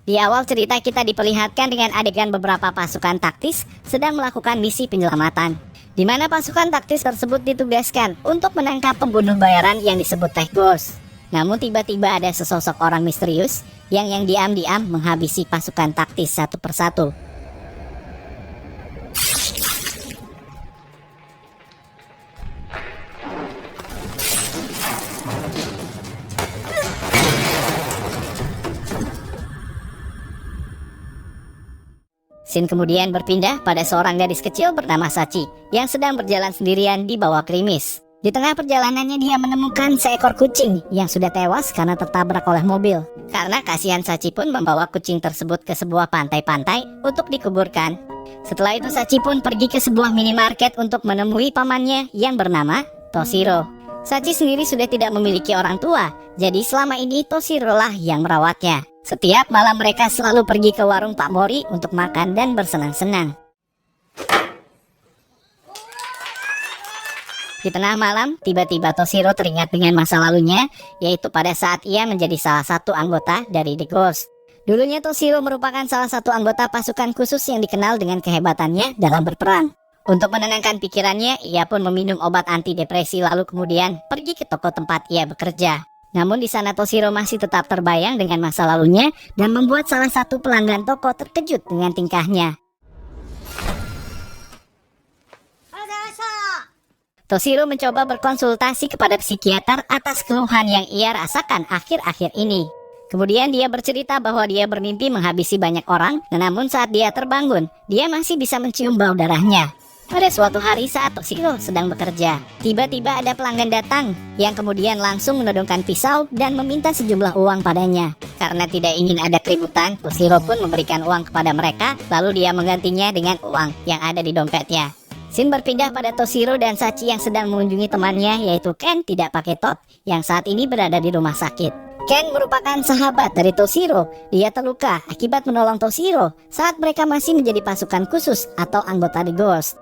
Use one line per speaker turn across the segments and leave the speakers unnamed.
Di awal cerita kita diperlihatkan dengan adegan beberapa pasukan taktis sedang melakukan misi penyelamatan, di mana pasukan taktis tersebut ditugaskan untuk menangkap pembunuh bayaran yang disebut Tech Ghost. Namun tiba-tiba ada sesosok orang misterius yang diam-diam menghabisi pasukan taktis satu persatu. Scene kemudian berpindah pada seorang gadis kecil bernama Sachi yang sedang berjalan sendirian di bawah gerimis. Di tengah perjalanannya dia menemukan seekor kucing yang sudah tewas karena tertabrak oleh mobil. Karena kasihan, Sachi pun membawa kucing tersebut ke sebuah pantai-pantai untuk dikuburkan. Setelah itu Sachi pun pergi ke sebuah minimarket untuk menemui pamannya yang bernama Toshiro. Sachi sendiri sudah tidak memiliki orang tua, jadi selama ini Toshiro lah yang merawatnya. Setiap malam mereka selalu pergi ke warung Pak Mori untuk makan dan bersenang-senang. Di tengah malam, tiba-tiba Toshiro teringat dengan masa lalunya, yaitu pada saat ia menjadi salah satu anggota dari The Ghost. Dulunya Toshiro merupakan salah satu anggota pasukan khusus yang dikenal dengan kehebatannya dalam berperang. Untuk menenangkan pikirannya, ia pun meminum obat antidepresi lalu kemudian pergi ke toko tempat ia bekerja. Namun di sana Toshiro masih tetap terbayang dengan masa lalunya dan membuat salah satu pelanggan toko terkejut dengan tingkahnya. Toshiro mencoba berkonsultasi kepada psikiater atas keluhan yang ia rasakan akhir-akhir ini. Kemudian dia bercerita bahwa dia bermimpi menghabisi banyak orang, namun saat dia terbangun, dia masih bisa mencium bau darahnya. Pada suatu hari saat Toshiro sedang bekerja, tiba-tiba ada pelanggan datang yang kemudian langsung menodongkan pisau dan meminta sejumlah uang padanya. Karena tidak ingin ada keributan, Toshiro pun memberikan uang kepada mereka, lalu dia menggantinya dengan uang yang ada di dompetnya. Scene berpindah pada Toshiro dan Sachi yang sedang mengunjungi temannya, yaitu Ken tidak pakai tot, yang saat ini berada di rumah sakit. Ken merupakan sahabat dari Toshiro. Dia terluka akibat menolong Toshiro saat mereka masih menjadi pasukan khusus atau anggota The Ghost.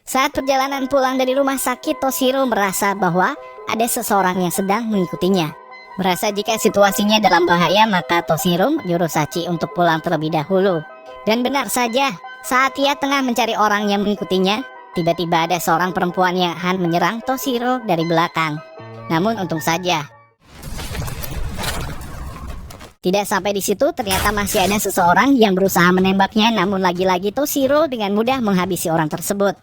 Saat perjalanan pulang dari rumah sakit, Toshiro merasa bahwa ada seseorang yang sedang mengikutinya. Merasa jika situasinya dalam bahaya, maka Toshiro menyuruh Sachi untuk pulang terlebih dahulu. Dan benar saja, saat ia tengah mencari orang yang mengikutinya, tiba-tiba ada seorang perempuan yang akan menyerang Toshiro dari belakang. Namun untung saja, tidak sampai di situ, ternyata masih ada seseorang yang berusaha menembaknya, namun lagi-lagi Toshiro dengan mudah menghabisi orang tersebut.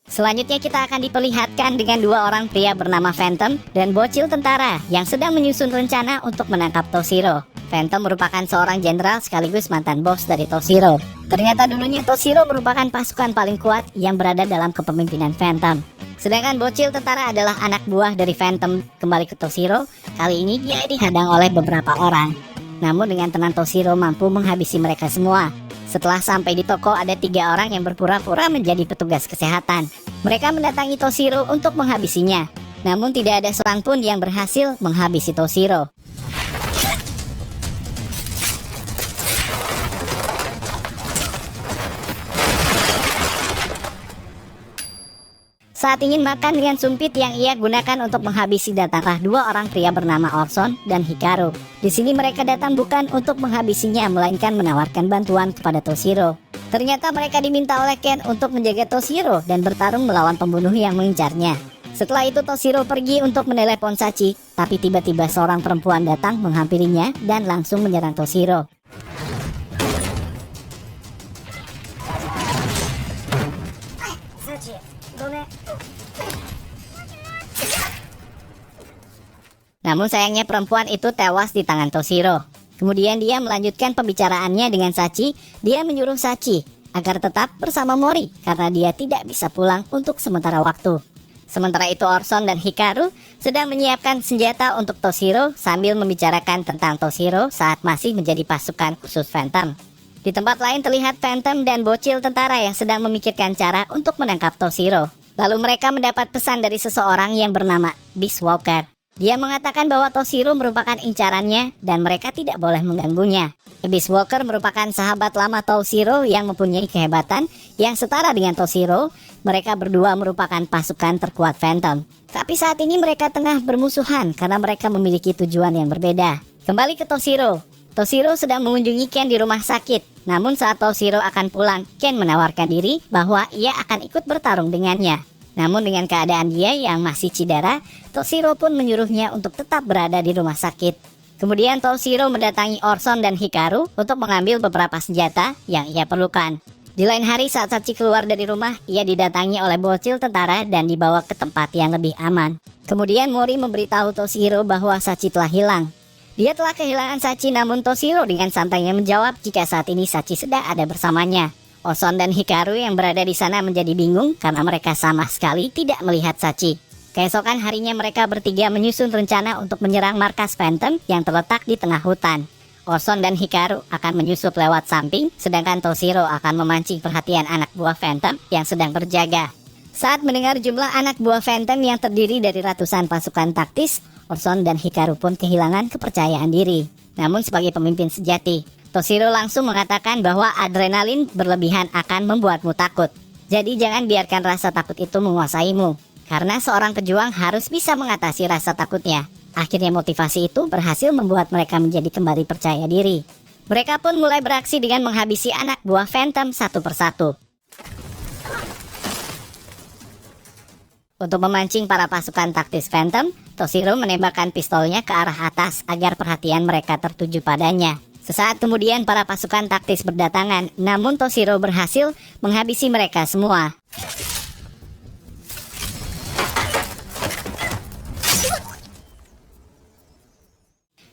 Selanjutnya kita akan diperlihatkan dengan dua orang pria bernama Phantom dan bocil tentara yang sedang menyusun rencana untuk menangkap Toshiro. Phantom merupakan seorang jenderal sekaligus mantan bos dari Toshiro. Ternyata dulunya Toshiro merupakan pasukan paling kuat yang berada dalam kepemimpinan Phantom. Sedangkan bocil tentara adalah anak buah dari Phantom. Kembali ke Toshiro, kali ini dia dihadang oleh beberapa orang. Namun dengan tenang Toshiro mampu menghabisi mereka semua. Setelah sampai di toko, ada 3 orang yang berpura-pura menjadi petugas kesehatan. Mereka mendatangi Toshiro untuk menghabisinya. Namun tidak ada seorang pun yang berhasil menghabisi Toshiro. Saat ingin makan dengan sumpit yang ia gunakan untuk menghabisi, datanglah 2 orang pria bernama Orson dan Hikaru. Di sini mereka datang bukan untuk menghabisinya, melainkan menawarkan bantuan kepada Toshiro. Ternyata mereka diminta oleh Ken untuk menjaga Toshiro dan bertarung melawan pembunuh yang mengincarnya. Setelah itu Toshiro pergi untuk menelepon Sachi, tapi tiba-tiba seorang perempuan datang menghampirinya dan langsung menyerang Toshiro. Namun sayangnya perempuan itu tewas di tangan Toshiro. Kemudian dia melanjutkan pembicaraannya dengan Sachi. Dia menyuruh Sachi agar tetap bersama Mori karena dia tidak bisa pulang untuk sementara waktu. Sementara itu Orson dan Hikaru sedang menyiapkan senjata untuk Toshiro sambil membicarakan tentang Toshiro saat masih menjadi pasukan khusus Phantom. Di tempat lain terlihat Phantom dan bocil tentara yang sedang memikirkan cara untuk menangkap Toshiro. Lalu mereka mendapat pesan dari seseorang yang bernama Beast Walker. Dia mengatakan bahwa Toshiro merupakan incarannya dan mereka tidak boleh mengganggunya. Abyss Walker merupakan sahabat lama Toshiro yang mempunyai kehebatan yang setara dengan Toshiro. Mereka berdua merupakan pasukan terkuat Phantom. Tapi saat ini mereka tengah bermusuhan karena mereka memiliki tujuan yang berbeda. Kembali ke Toshiro. Toshiro sedang mengunjungi Ken di rumah sakit. Namun saat Toshiro akan pulang, Ken menawarkan diri bahwa ia akan ikut bertarung dengannya. Namun dengan keadaan dia yang masih cedera, Toshiro pun menyuruhnya untuk tetap berada di rumah sakit. Kemudian Toshiro mendatangi Orson dan Hikaru untuk mengambil beberapa senjata yang ia perlukan. Di lain hari saat Sachi keluar dari rumah, ia didatangi oleh bocil tentara dan dibawa ke tempat yang lebih aman. Kemudian Mori memberitahu Toshiro bahwa Sachi telah hilang. Dia telah kehilangan Sachi, namun Toshiro dengan santainya menjawab jika saat ini Sachi sedang ada bersamanya. Orson dan Hikaru yang berada di sana menjadi bingung karena mereka sama sekali tidak melihat Sachi. Keesokan harinya mereka bertiga menyusun rencana untuk menyerang markas Phantom yang terletak di tengah hutan. Orson dan Hikaru akan menyusup lewat samping, sedangkan Toshiro akan memancing perhatian anak buah Phantom yang sedang berjaga. Saat mendengar jumlah anak buah Phantom yang terdiri dari ratusan pasukan taktis, Orson dan Hikaru pun kehilangan kepercayaan diri. Namun sebagai pemimpin sejati, Toshiro langsung mengatakan bahwa adrenalin berlebihan akan membuatmu takut. Jadi jangan biarkan rasa takut itu menguasaimu. Karena seorang pejuang harus bisa mengatasi rasa takutnya. Akhirnya motivasi itu berhasil membuat mereka menjadi kembali percaya diri. Mereka pun mulai beraksi dengan menghabisi anak buah Phantom satu persatu. Untuk memancing para pasukan taktis Phantom, Toshiro menembakkan pistolnya ke arah atas agar perhatian mereka tertuju padanya. Sesaat kemudian para pasukan taktis berdatangan, namun Toshiro berhasil menghabisi mereka semua.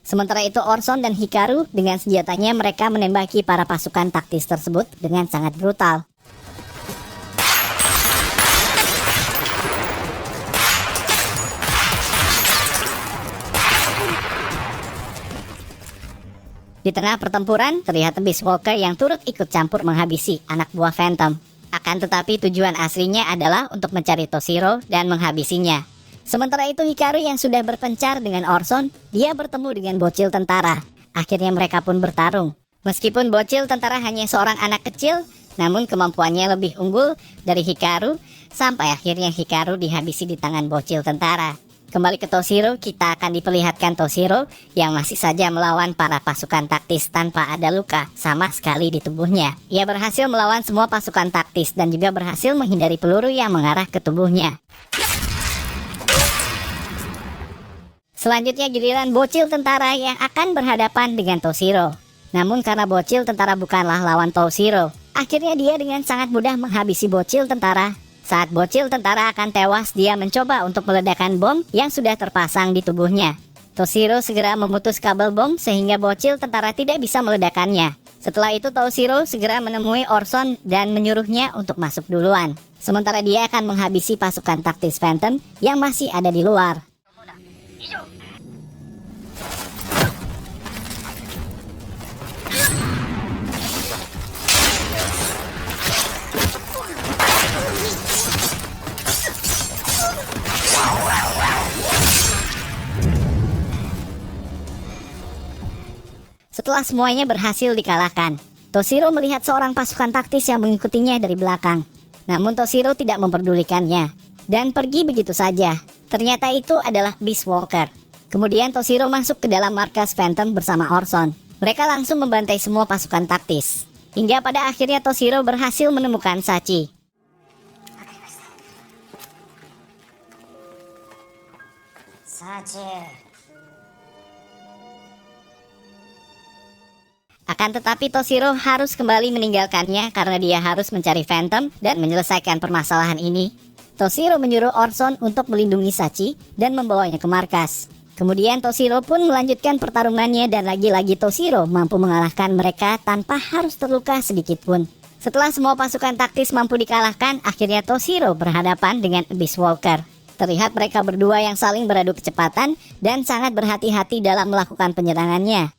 Sementara itu Orson dan Hikaru dengan senjatanya mereka menembaki para pasukan taktis tersebut dengan sangat brutal. Di tengah pertempuran, terlihat Abyss Walker yang turut ikut campur menghabisi anak buah Phantom. Akan tetapi tujuan aslinya adalah untuk mencari Toshiro dan menghabisinya. Sementara itu Hikaru yang sudah berpencar dengan Orson, dia bertemu dengan bocil tentara. Akhirnya mereka pun bertarung. Meskipun bocil tentara hanya seorang anak kecil, namun kemampuannya lebih unggul dari Hikaru, sampai akhirnya Hikaru dihabisi di tangan bocil tentara. Kembali ke Toshiro, kita akan diperlihatkan Toshiro yang masih saja melawan para pasukan taktis tanpa ada luka sama sekali di tubuhnya. Ia berhasil melawan semua pasukan taktis dan juga berhasil menghindari peluru yang mengarah ke tubuhnya. Selanjutnya giliran bocil tentara yang akan berhadapan dengan Toshiro. Namun karena bocil tentara bukanlah lawan Toshiro, akhirnya dia dengan sangat mudah menghabisi bocil tentara. Saat bocil tentara akan tewas, dia mencoba untuk meledakkan bom yang sudah terpasang di tubuhnya. Toshiro segera memutus kabel bom sehingga bocil tentara tidak bisa meledakkannya. Setelah itu Toshiro segera menemui Orson dan menyuruhnya untuk masuk duluan. Sementara dia akan menghabisi pasukan taktis Phantom yang masih ada di luar. Setelah semuanya berhasil dikalahkan, Toshiro melihat seorang pasukan taktis yang mengikutinya dari belakang. Namun Toshiro tidak memperdulikannya dan pergi begitu saja. Ternyata itu adalah Abyss Walker. Kemudian Toshiro masuk ke dalam markas Phantom bersama Orson. Mereka langsung membantai semua pasukan taktis. Hingga pada akhirnya Toshiro berhasil menemukan Sachi. Akan tetapi Toshiro harus kembali meninggalkannya karena dia harus mencari Phantom dan menyelesaikan permasalahan ini. Toshiro menyuruh Orson untuk melindungi Sachi dan membawanya ke markas. Kemudian Toshiro pun melanjutkan pertarungannya dan lagi-lagi Toshiro mampu mengalahkan mereka tanpa harus terluka sedikit pun. Setelah semua pasukan taktis mampu dikalahkan, akhirnya Toshiro berhadapan dengan Abyss Walker. Terlihat mereka berdua yang saling beradu kecepatan dan sangat berhati-hati dalam melakukan penyerangannya.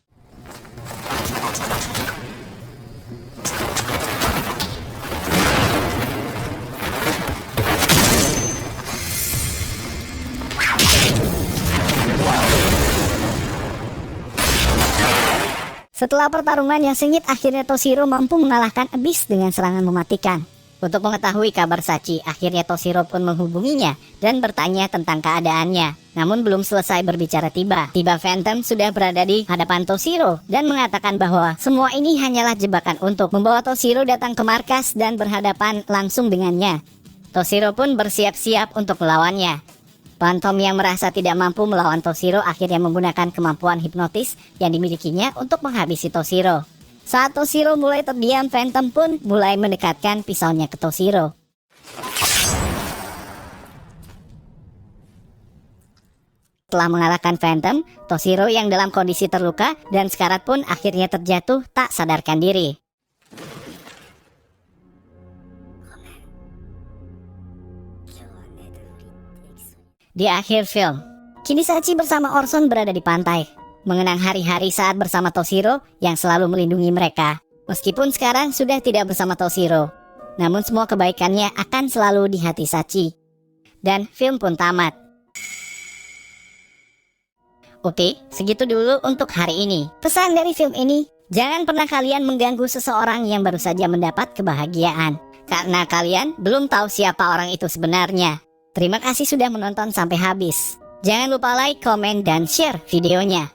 Setelah pertarungan yang sengit, akhirnya Toshiro mampu mengalahkan Abyss dengan serangan mematikan. Untuk mengetahui kabar Sachi, akhirnya Toshiro pun menghubunginya dan bertanya tentang keadaannya. Namun belum selesai berbicara tiba-tiba Phantom sudah berada di hadapan Toshiro dan mengatakan bahwa semua ini hanyalah jebakan untuk membawa Toshiro datang ke markas dan berhadapan langsung dengannya. Toshiro pun bersiap-siap untuk melawannya. Phantom yang merasa tidak mampu melawan Toshiro akhirnya menggunakan kemampuan hipnotis yang dimilikinya untuk menghabisi Toshiro. Saat Toshiro mulai terdiam, Phantom pun mulai mendekatkan pisaunya ke Toshiro. Setelah mengalahkan Phantom, Toshiro yang dalam kondisi terluka dan sekarat pun akhirnya terjatuh tak sadarkan diri. Di akhir film, kini Sachi bersama Orson berada di pantai, mengenang hari-hari saat bersama Toshiro yang selalu melindungi mereka. Meskipun sekarang sudah tidak bersama Toshiro, namun semua kebaikannya akan selalu di hati Sachi. Dan film pun tamat. Oke, segitu dulu untuk hari ini. Pesan dari film ini, jangan pernah kalian mengganggu seseorang yang baru saja mendapat kebahagiaan, karena kalian belum tahu siapa orang itu sebenarnya. Terima kasih sudah menonton sampai habis. Jangan lupa like, komen, dan share videonya.